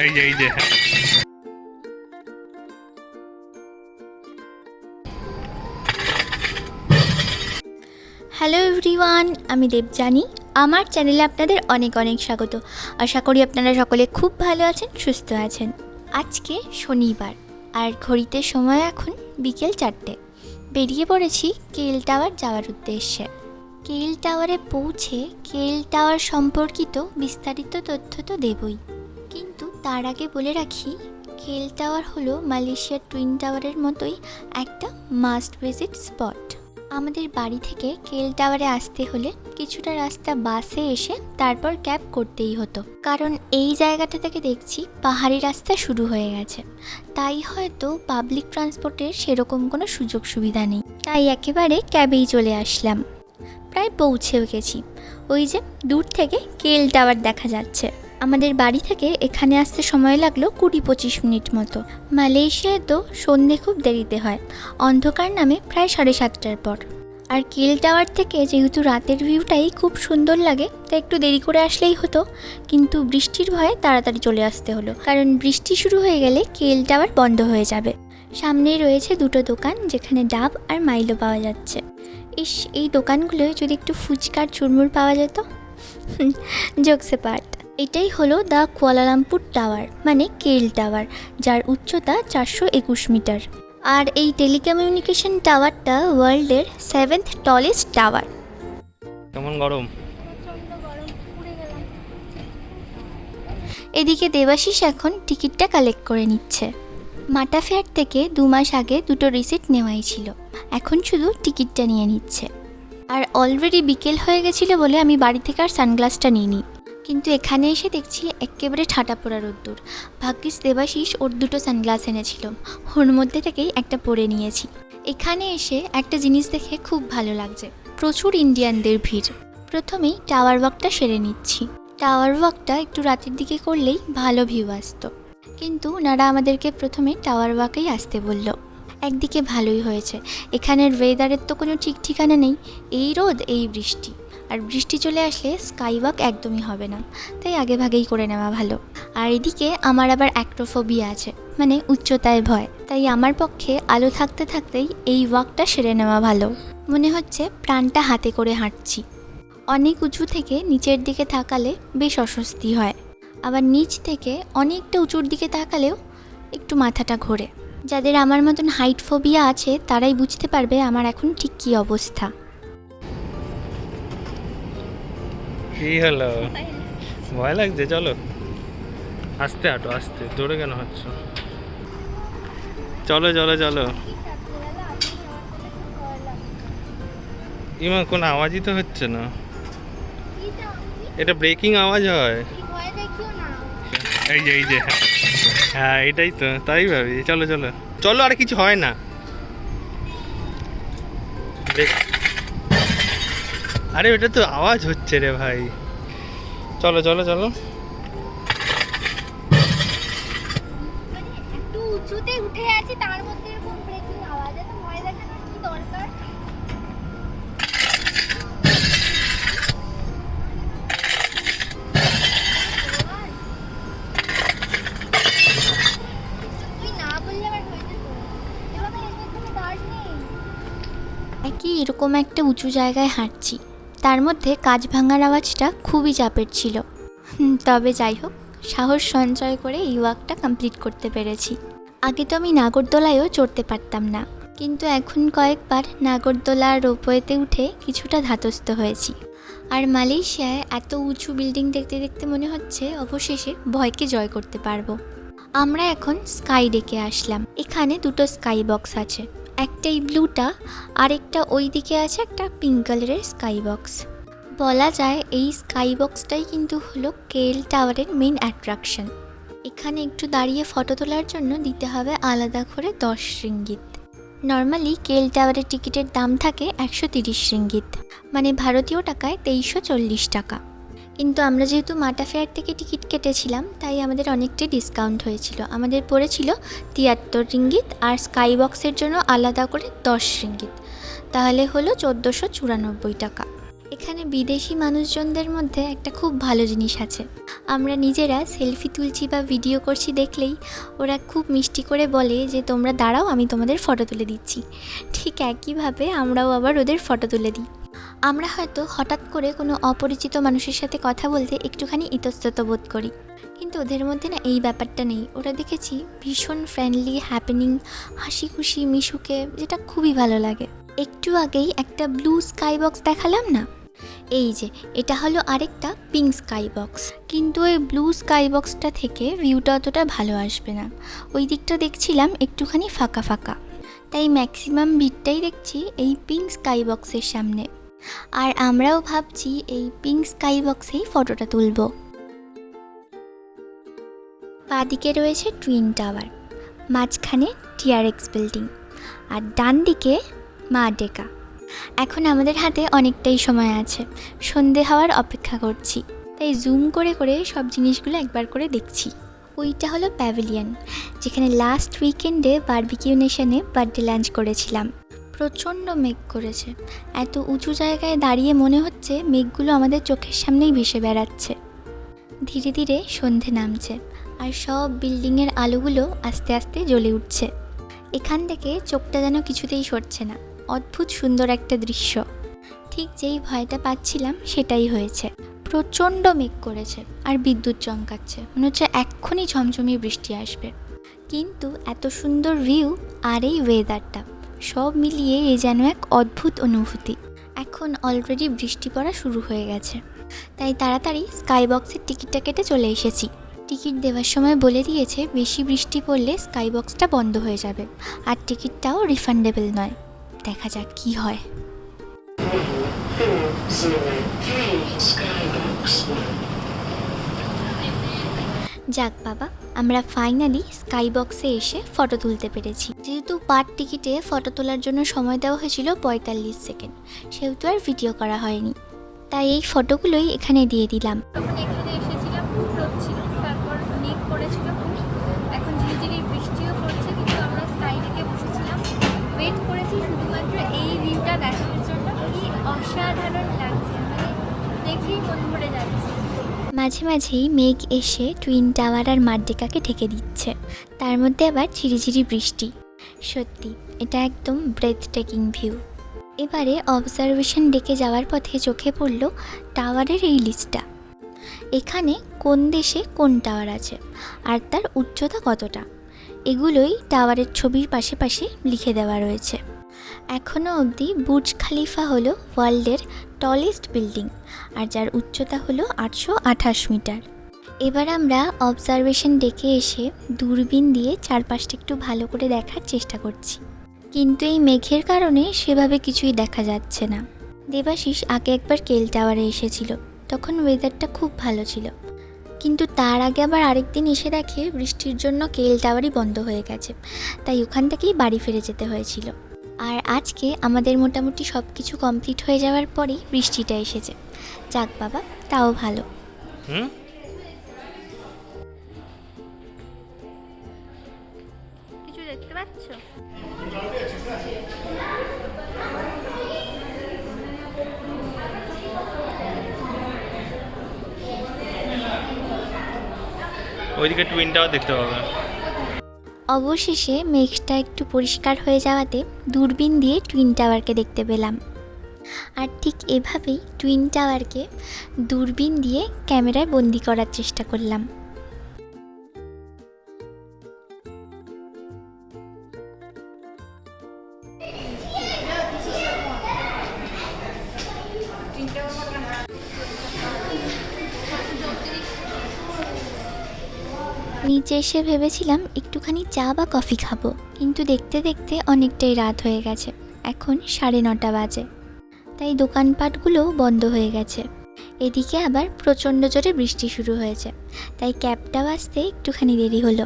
এই যে hello everyone, আমি দেবযানী। আমার চ্যানেলে আপনাদের অনেক অনেক স্বাগত। আশা করি আপনারা সকলে খুব ভালো আছেন, সুস্থ আছেন। আজকে শনিবার আর ঘড়িতে সময় এখন বিকেল 4টে। বেরিয়ে পড়েছি কেএল টাওয়ার যাওয়ার উদ্দেশ্যে। কেএল টাওয়ারে পৌঁছে কেএল টাওয়ার সম্পর্কিত বিস্তারিত তথ্য তো দেবই, কিন্তু তার আগে বলে রাখি কেএল টাওয়ার হলো মালয়েশিয়ার টুইন টাওয়ারের মতোই একটা মাস্ট ভিজিট স্পট। আমাদের বাড়ি থেকে কেএল টাওয়ারে আসতে হলে কিছুটা রাস্তা বাসে এসে তারপর ক্যাব করতেই হতো, কারণ এই জায়গাটা থেকে দেখছি পাহাড়ি রাস্তা শুরু হয়ে গেছে, তাই হয়তো পাবলিক ট্রান্সপোর্টের সেরকম কোনো সুযোগ সুবিধা নেই। তাই একেবারে ক্যাবেই চলে আসলাম। প্রায় পৌঁছেও গেছি। ওই যে দূর থেকে কেএল টাওয়ার দেখা যাচ্ছে। আমাদের বাড়ি থেকে এখানে আসতে সময় লাগলো 20-25 মিনিট মতো। মালয়েশিয়ায় তো সন্ধে খুব দেরিতে হয়, অন্ধকার নামে প্রায় 7:30টার পর। আর কেএল টাওয়ার থেকে যেহেতু রাতের ভিউটাই খুব সুন্দর লাগে, তাই একটু দেরি করে আসলেই হতো, কিন্তু বৃষ্টির ভয়ে তাড়াতাড়ি চলে আসতে হলো, কারণ বৃষ্টি শুরু হয়ে গেলে কেএল টাওয়ার বন্ধ হয়ে যাবে। সামনেই রয়েছে দুটো দোকান, যেখানে ডাব আর মাইলো পাওয়া যাচ্ছে। ইস, এই দোকানগুলোয় যদি একটু ফুচকার চুরমুর পাওয়া যেত। জোকসে পার্ট। এটাই হলো দ্য কুয়ালালামপুর টাওয়ার, মানে কেএল টাওয়ার, যার উচ্চতা 421 মিটার। আর এই টেলিকমিউনিকেশন টাওয়ারটা ওয়ার্ল্ডের 7th টলেস্ট টাওয়ার। কেমন গরম? এদিকে দেবাশিস এখন টিকিটটা কালেক্ট করে নিচ্ছে। মাটা ফেয়ার থেকে 2 মাস আগে দুটো রিসিট নেওয়াই ছিল, এখন শুধু টিকিটটা নিয়ে নিচ্ছে। আর অলরেডি বিকেল হয়ে গেছিলো বলে আমি বাড়ি থেকে আর সানগ্লাসটা নিইনি, কিন্তু এখানে এসে দেখছি একেবারে ঠাটা পড়া রোদ্দুর। ভাগ্যিস দেবাশিস ওর দুটো সানগ্লাস এনেছিল, ওর মধ্যে থেকেই একটা পরে নিয়েছি। এখানে এসে একটা জিনিস দেখে খুব ভালো লাগছে, প্রচুর ইন্ডিয়ানদের ভিড়। প্রথমেই টাওয়ার ওয়াকটা সেরে নিচ্ছি। টাওয়ার ওয়াকটা একটু রাতের দিকে করলেই ভালো ভিউ আসতো, কিন্তু ওনারা আমাদেরকে প্রথমে টাওয়ার ওয়াকেই আসতে বলল। একদিকে ভালোই হয়েছে, এখানের ওয়েদারের তো কোনো ঠিক ঠিকানা নেই, এই রোদ এই বৃষ্টি, আর বৃষ্টি চলে আসলে স্কাই ওয়াক একদমই হবে না, তাই আগে ভাগেই করে নেওয়া ভালো। আর এদিকে আমার আবার অ্যাক্রোফোবিয়া আছে, মানে উচ্চতায় ভয়, তাই আমার পক্ষে আলো থাকতে থাকতেই এই ওয়াকটা সেরে নেওয়া ভালো। মনে হচ্ছে প্রাণটা হাতে করে হাঁটছি। অনেক উঁচু থেকে নিচের দিকে তাকালে বেশ অস্বস্তি হয়, আবার নিচ থেকে অনেকটা উঁচুর দিকে তাকালেও একটু মাথাটা ঘোরে। যাদের আমার মতন হাইট ফোবিয়া আছে তারাই বুঝতে পারবে আমার এখন ঠিক কী অবস্থা। কি হলো? ভয় লাগছে? চলো আস্তে হাঁটো, আস্তে, দৌড়ে কেন হাঁটছ? চলো চলো চলো। ইমা, কোনো আওয়াজই তো হচ্ছে না। এটা ব্রেকিং আওয়াজ হয়। এই যে হ্যাঁ, এটাই তো, তাই ভাবি। চলো চলো চলো, আর কিছু হয় না। আরে ওটা তো আওয়াজ হচ্ছে রে ভাই। চলো চলো চলো। একটু উঁচুতে উঠে আছি, তার মধ্যে এরকম ব্রেকিং আওয়াজ, এত ভয় লাগে না, কি দরকার? একই এরকম একটা উঁচু জায়গায় হাঁটছি, তার মধ্যে কাঁচ ভাঙার আওয়াজটা খুবই চাপের ছিল। তবে যাই হোক, সাহস সঞ্চয় করে এই ওয়াকটা কমপ্লিট করতে পেরেছি। আগে তো আমি নাগরদোলায়ও চড়তে পারতাম না, কিন্তু এখন কয়েকবার নাগরদোলা রোপওয়েতে উঠে কিছুটা ধাতস্থ হয়েছি। আর মালয়েশিয়ায় এত উঁচু বিল্ডিং দেখতে দেখতে মনে হচ্ছে অবশেষে ভয়কে জয় করতে পারবো। আমরা এখন স্কাই ডেকে আসলাম। এখানে দুটো স্কাই বক্স আছে, একটা এই ব্লুটা, আরেকটা ওই দিকে আছে একটা পিঙ্ক কালারের স্কাই বক্স। বলা যায় এই স্কাই বক্সটাই কিন্তু হলো কেএল টাওয়ারের মেইন অ্যাট্রাকশন। এখানে একটু দাঁড়িয়ে ফটো তোলার জন্য দিতে হবে আলাদা করে 10 রিঙ্গিত। নর্মালি কেএল টাওয়ারের টিকিটের দাম থাকে 130 রিঙ্গিত, মানে ভারতীয় টাকায় 2340 টাকা। কিন্তু আমরা যেহেতু মাটা ফেয়ার থেকে টিকিট কেটেছিলাম, তাই আমাদের অনেকটাই ডিসকাউন্ট হয়েছিল। আমাদের পড়েছিল 73 রিঙ্গিত, আর স্কাই বক্সের জন্য আলাদা করে 10 রিঙ্গিত, তাহলে হলো 1494 টাকা। এখানে বিদেশি মানুষজনদের মধ্যে একটা খুব ভালো জিনিস আছে, আমরা নিজেরা সেলফি তুলছি বা ভিডিও করছি দেখলেই ওরা খুব মিষ্টি করে বলে যে তোমরা দাঁড়াও, আমি তোমাদের ফটো তুলে দিচ্ছি। ঠিক একইভাবে আমরাও আবার ওদের ফটো তুলে দিই। আমরা হয়তো হঠাৎ করে কোনো অপরিচিত মানুষের সাথে কথা বলতে একটুখানি ইতস্তত বোধ করি, কিন্তু ওদের মধ্যে না এই ব্যাপারটা নেই। ওরা দেখেছি ভীষণ ফ্রেন্ডলি, হ্যাপেনিং, হাসি খুশি, মিশুকে, যেটা খুবই ভালো লাগে। একটু আগেই একটা ব্লু স্কাই বক্স দেখালাম না, এই যে এটা হলো আরেকটা পিঙ্ক স্কাই বক্স। কিন্তু ওই ব্লু স্কাই বক্সটা থেকে ভিউটা অতটা ভালো আসবে না, ওই দিকটা দেখছিলাম একটুখানি ফাঁকা ফাঁকা, তাই ম্যাক্সিমাম ভিড়টাই দেখছি এই পিঙ্ক স্কাই বক্সের সামনে। আর আমরাও ভাবছি এই পিঙ্ক স্কাই বক্সেই ফটোটা তুলব। বাঁদিকে রয়েছে টুইন টাওয়ার, মাঝখানে টিআরএক্স বিল্ডিং, আর ডান দিকে মা ডেকা। এখন আমাদের হাতে অনেকটাই সময় আছে, সন্ধে হওয়ার অপেক্ষা করছি, তাই জুম করে করে সব জিনিসগুলো একবার করে দেখছি। ওইটা হলো প্যাভিলিয়ন, যেখানে লাস্ট উইকেন্ডে বারবিকিউ নেশনে বার্থডে লাঞ্চ করেছিলাম। প্রচণ্ড মেঘ করেছে, এত উঁচু জায়গায় দাঁড়িয়ে মনে হচ্ছে মেঘগুলো আমাদের চোখের সামনেই ভেসে বেড়াচ্ছে। ধীরে ধীরে সন্ধে নামছে আর সব বিল্ডিংয়ের আলোগুলো আস্তে আস্তে জ্বলে উঠছে। এখান থেকে চোখটা যেন কিছুতেই সরছে না, অদ্ভুত সুন্দর একটা দৃশ্য। ঠিক যেই ভয়টা পাচ্ছিলাম সেটাই হয়েছে, প্রচণ্ড মেঘ করেছে আর বিদ্যুৎ চমকাচ্ছে, মনে হচ্ছে এক্ষুনি ঝমঝমিয়ে বৃষ্টি আসবে। কিন্তু এত সুন্দর ভিউ আর এই ওয়েদারটা, সব মিলিয়ে এ যেন এক অদ্ভুত অনুভূতি। এখন অলরেডি বৃষ্টি পড়া শুরু হয়ে গেছে, তাই তাড়াতাড়ি স্কাই বক্সের টিকিটটা কেটে চলে এসেছি। টিকিট দেওয়ার সময় বলে দিয়েছে বেশি বৃষ্টি পড়লে স্কাই বক্সটা বন্ধ হয়ে যাবে, আর টিকিটটাও রিফান্ডেবল নয়। দেখা যাক কি হয়। যাক বাবা, আমরা ফাইনালি স্কাই বক্সে এসে ফটো তুলতে পেরেছি। যেহেতু পার টিকিটে ফটো তোলার জন্য সময় দেওয়া হয়েছিল 45 সেকেন্ড, সেহেতু আর ভিডিও করা হয়নি, তাই এই ফটোগুলোই এখানে দিয়ে দিলাম। তখন এখানে এসেছিলাম, খুব রোদ ছিল, তারপর মেঘ করেছিল খুব, এখন ধীরে ধীরে বৃষ্টিও পড়ছে, কিন্তু আমরা স্কাই ডেকে বসেছিলাম, ওয়েট করেছি শুধুমাত্র এই ভিউটা দেখানোর জন্য। কি অসাধারণ লাগছে, মানে দেখেই মন ভরে যাচ্ছে। মাঝে মাঝেই মেঘ এসে টুইন টাওয়ার আর মাড্ডেকাকে ঢেকে দিচ্ছে, তার মধ্যে আবার ঝিরিঝিরি বৃষ্টি। সত্যি এটা একদম ব্রেথ টেকিং ভিউ। এবারে অবজারভেশন ডেকে যাওয়ার পথে চোখে পড়ল টাওয়ারের এই লিস্টটা। এখানে কোন দেশে কোন টাওয়ার আছে আর তার উচ্চতা কতটা, এগুলোই টাওয়ারের ছবির পাশে পাশে লিখে দেওয়া রয়েছে। এখনও অবধি বুর্জ খালিফা হলো ওয়ার্ল্ডের টলেস্ট বিল্ডিং, আর যার উচ্চতা হলো 828 মিটার। এবার আমরা অবজারভেশন ডেকে এসে দূরবীন দিয়ে চারপাশটা একটু ভালো করে দেখার চেষ্টা করছি, কিন্তু এই মেঘের কারণে সেভাবে কিছুই দেখা যাচ্ছে না। দেবাশিস আগে একবার কেল টাওয়ারে এসেছিল, তখন ওয়েদারটা খুব ভালো ছিল, কিন্তু তার আগে আবার আরেকদিন এসে দেখে বৃষ্টির জন্য কেল টাওয়ারই বন্ধ হয়ে গেছে, তাই ওখান থেকেই বাড়ি ফিরে যেতে হয়েছিল। আর আজকে আমাদের মোটামুটি সব কিছু কমপ্লিট হয়ে যাওয়ার পরেই বৃষ্টিটা এসেছে। যাক বাবা, তাও ভালো। কিছু দেখতে পাচ্ছ? ওইদিকে টুইন টাওয়ার দেখতে পাবে। অবশেষে মেঘটা একটু পরিষ্কার হয়ে যাওয়াতে দূরবীন দিয়ে টুইন টাওয়ারকে দেখতে পেলাম। আর ঠিক এভাবেই টুইন টাওয়ারকে দূরবীন দিয়ে ক্যামেরায় বন্দি করার চেষ্টা করলাম। নিচে এসে ভেবেছিলাম একটুখানি চা বা কফি খাবো, কিন্তু দেখতে দেখতে অনেকটাই রাত হয়ে গেছে, এখন 9:30 বাজে, তাই দোকানপাটগুলোও বন্ধ হয়ে গেছে। এদিকে আবার প্রচণ্ড জোরে বৃষ্টি শুরু হয়েছে, তাই ক্যাবটাও আসতে একটুখানি দেরি হলো।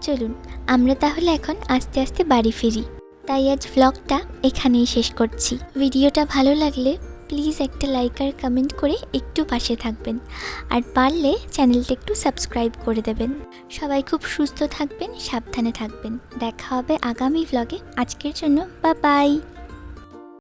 চলুন আমরা তাহলে এখন আস্তে আস্তে বাড়ি ফিরি। তাই আজ ভ্লগটা এখানেই শেষ করছি। ভিডিওটা ভালো লাগলে প্লিজ একটা লাইক আর কমেন্ট করে একটু পাশে থাকবেন, আর পারলে চ্যানেলটা একটু সাবস্ক্রাইব করে দেবেন। সবাই খুব সুস্থ থাকবেন, সাবধানে থাকবেন। দেখা হবে আগামী ভ্লগে। আজকের জন্য বাই বাই।